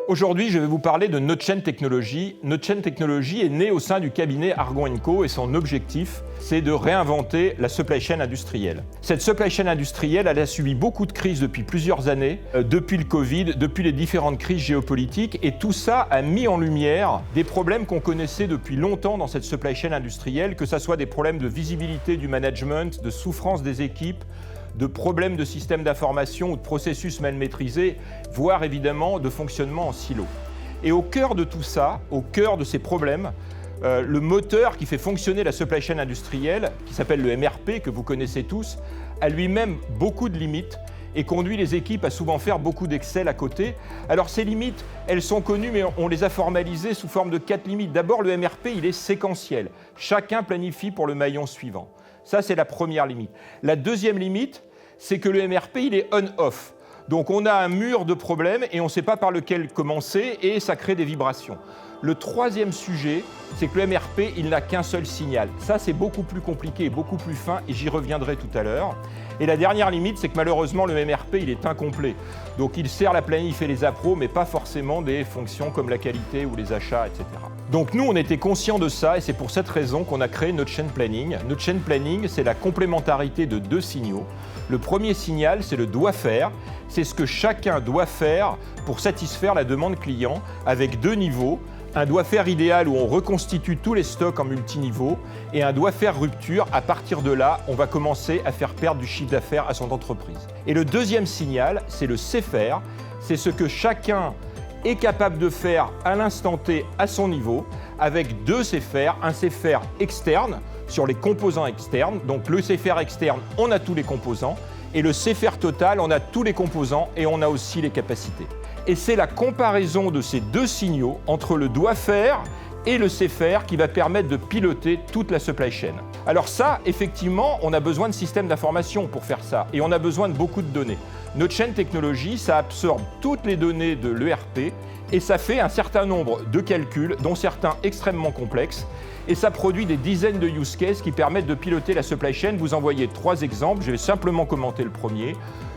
Aujourd'hui, je vais vous parler de NoteChain Technologies. NoteChain Technologies est né au sein du cabinet Argon & Co et son objectif, c'est de réinventer la supply chain industrielle. Cette supply chain industrielle, elle a subi beaucoup de crises depuis plusieurs années, depuis le Covid, depuis les différentes crises géopolitiques, et tout ça a mis en lumière des problèmes qu'on connaissait depuis longtemps dans cette supply chain industrielle, que ce soit des problèmes de visibilité du management, de souffrance des équipes, de problèmes de système d'information ou de processus mal maîtrisés, voire évidemment de fonctionnement en silo. Et au cœur de tout ça, au cœur de ces problèmes, le moteur qui fait fonctionner la supply chain industrielle, qui s'appelle le MRP, que vous connaissez tous, a lui-même beaucoup de limites et conduit les équipes à souvent faire beaucoup d'Excel à côté. Alors ces limites, elles sont connues, mais on les a formalisées sous forme de 4 limites. D'abord, le MRP, il est séquentiel. Chacun planifie pour le maillon suivant. Ça, c'est la première limite. La deuxième limite, c'est que le MRP, il est on-off. Donc on a un mur de problèmes et on ne sait pas par lequel commencer et ça crée des vibrations. Le troisième sujet, c'est que le MRP, il n'a qu'un seul signal. Ça, c'est beaucoup plus compliqué, beaucoup plus fin et j'y reviendrai tout à l'heure. Et la dernière limite, c'est que malheureusement, le MRP, il est incomplet. Donc il sert la planif et les appros, mais pas forcément des fonctions comme la qualité ou les achats, etc. Donc nous, on était conscients de ça et c'est pour cette raison qu'on a créé NoteChain Planning. NoteChain Planning, c'est la complémentarité de deux signaux. Le premier signal, c'est le doit faire. C'est ce que chacun doit faire pour satisfaire la demande client avec deux niveaux. Un doit faire idéal où on reconstitue tous les stocks en multiniveau et un doit faire rupture. À partir de là, on va commencer à faire perdre du chiffre d'affaires à son entreprise. Et le deuxième signal, c'est le sait faire. C'est ce que chacun est capable de faire à l'instant T à son niveau avec deux sait faire. Un sait faire externe sur les composants externes. Donc le sait faire externe, on a tous les composants. Et le sait faire total, on a tous les composants et on a aussi les capacités. Et c'est la comparaison de ces deux signaux entre le doit faire et le sait faire qui va permettre de piloter toute la supply chain. Alors ça, effectivement, on a besoin de systèmes d'information pour faire ça et on a besoin de beaucoup de données. NoteChain Technologies, ça absorbe toutes les données de l'ERP et ça fait un certain nombre de calculs, dont certains extrêmement complexes, et ça produit des dizaines de use cases qui permettent de piloter la supply chain. Vous en voyez 3 exemples, je vais simplement commenter le premier.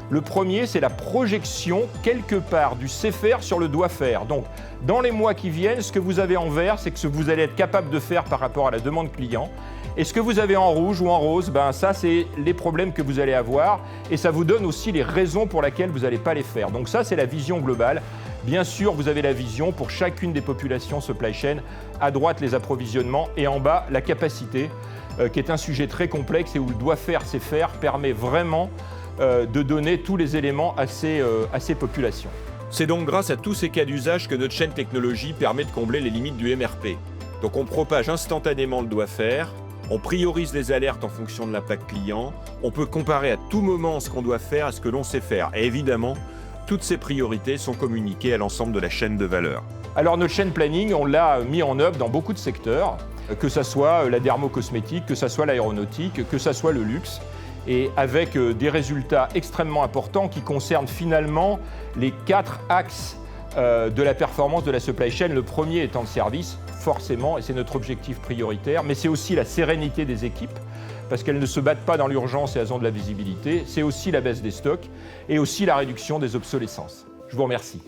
Le premier, c'est la projection quelque part du sait faire sur le doit faire. Donc, dans les mois qui viennent, ce que vous avez en vert, c'est ce que vous allez être capable de faire par rapport à la demande client. Et ce que vous avez en rouge ou en rose, ça, c'est les problèmes que vous allez avoir. Et ça vous donne aussi les raisons pour lesquelles vous n'allez pas les faire. Donc ça, c'est la vision globale. Bien sûr, vous avez la vision pour chacune des populations supply chain. À droite, les approvisionnements et en bas, la capacité, qui est un sujet très complexe et où le doit faire, c'est faire, permet vraiment de donner tous les éléments à ces populations. C'est donc grâce à tous ces cas d'usage que NoteChain Technologies permet de combler les limites du MRP. Donc on propage instantanément le doit faire, on priorise les alertes en fonction de l'impact client, on peut comparer à tout moment ce qu'on doit faire à ce que l'on sait faire. Et évidemment, toutes ces priorités sont communiquées à l'ensemble de la chaîne de valeur. Alors NoteChain Planning, on l'a mis en œuvre dans beaucoup de secteurs, que ce soit la dermocosmétique, que ce soit l'aéronautique, que ce soit le luxe, et avec des résultats extrêmement importants qui concernent finalement les 4 axes de la performance de la supply chain. Le premier étant le service, forcément, et c'est notre objectif prioritaire, mais c'est aussi la sérénité des équipes, parce qu'elles ne se battent pas dans l'urgence et elles ont de la visibilité. C'est aussi la baisse des stocks et aussi la réduction des obsolescences. Je vous remercie.